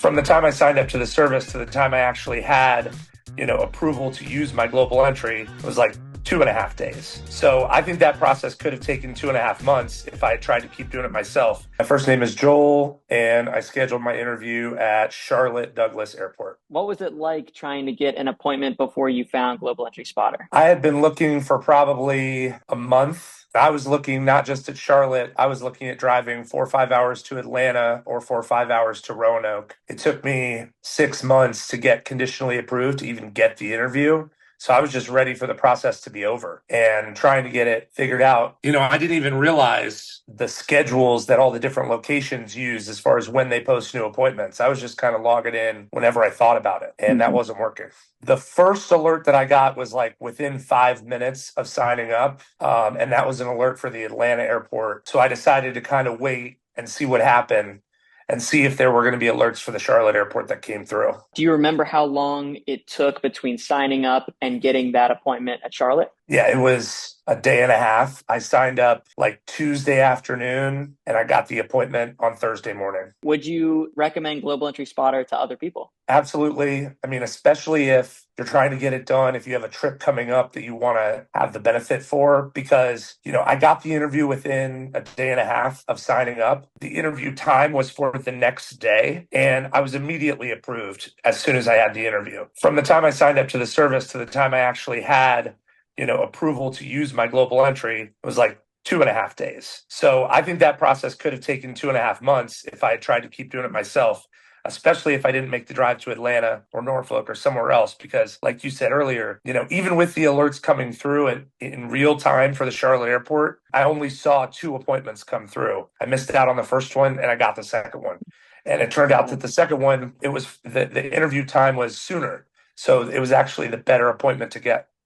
From the time I signed up to the service to the time I actually had, approval to use my global entry, it was like 2.5 days. So I think that process could have taken 2.5 months if I had tried to keep doing it myself. My first name is Joel, and I scheduled my interview at Charlotte Douglas Airport. What was it like trying to get an appointment before you found Global Entry Spotter? I had been looking for probably a month. I was looking not just at Charlotte, I was looking at driving 4 or 5 hours to Atlanta or 4 or 5 hours to Roanoke. It took me 6 months to get conditionally approved to even get the interview. So I was just ready for the process to be over and trying to get it figured out. I didn't even realize the schedules that all the different locations use as far as when they post new appointments. I was just kind of logging in whenever I thought about it, and that wasn't working. The first alert that I got was like within 5 minutes of signing up, and that was an alert for the Atlanta airport. So I decided to kind of wait and see what happened and see if there were going to be alerts for the Charlotte airport that came through. Do you remember how long it took between signing up and getting that appointment at Charlotte? Yeah, it was a day and a half. I signed up like Tuesday afternoon and I got the appointment on Thursday morning. Would you recommend Global Entry Spotter to other people? Absolutely. I mean, especially if you're trying to get it done, if you have a trip coming up that you want to have the benefit for, because, I got the interview within a day and a half of signing up. The interview time was for the next day, and I was immediately approved as soon as I had the interview. From the time I signed up to the service to the time I actually had approval to use my global entry, it was like 2.5 days. So I think that process could have taken 2.5 months if I had tried to keep doing it myself, especially if I didn't make the drive to Atlanta or Norfolk or somewhere else. Because like you said earlier, even with the alerts coming through in real time for the Charlotte airport, I only saw 2 appointments come through. I missed out on the first one and I got the second one. And it turned out that the second one, it was the interview time was sooner. So it was actually the better appointment to get.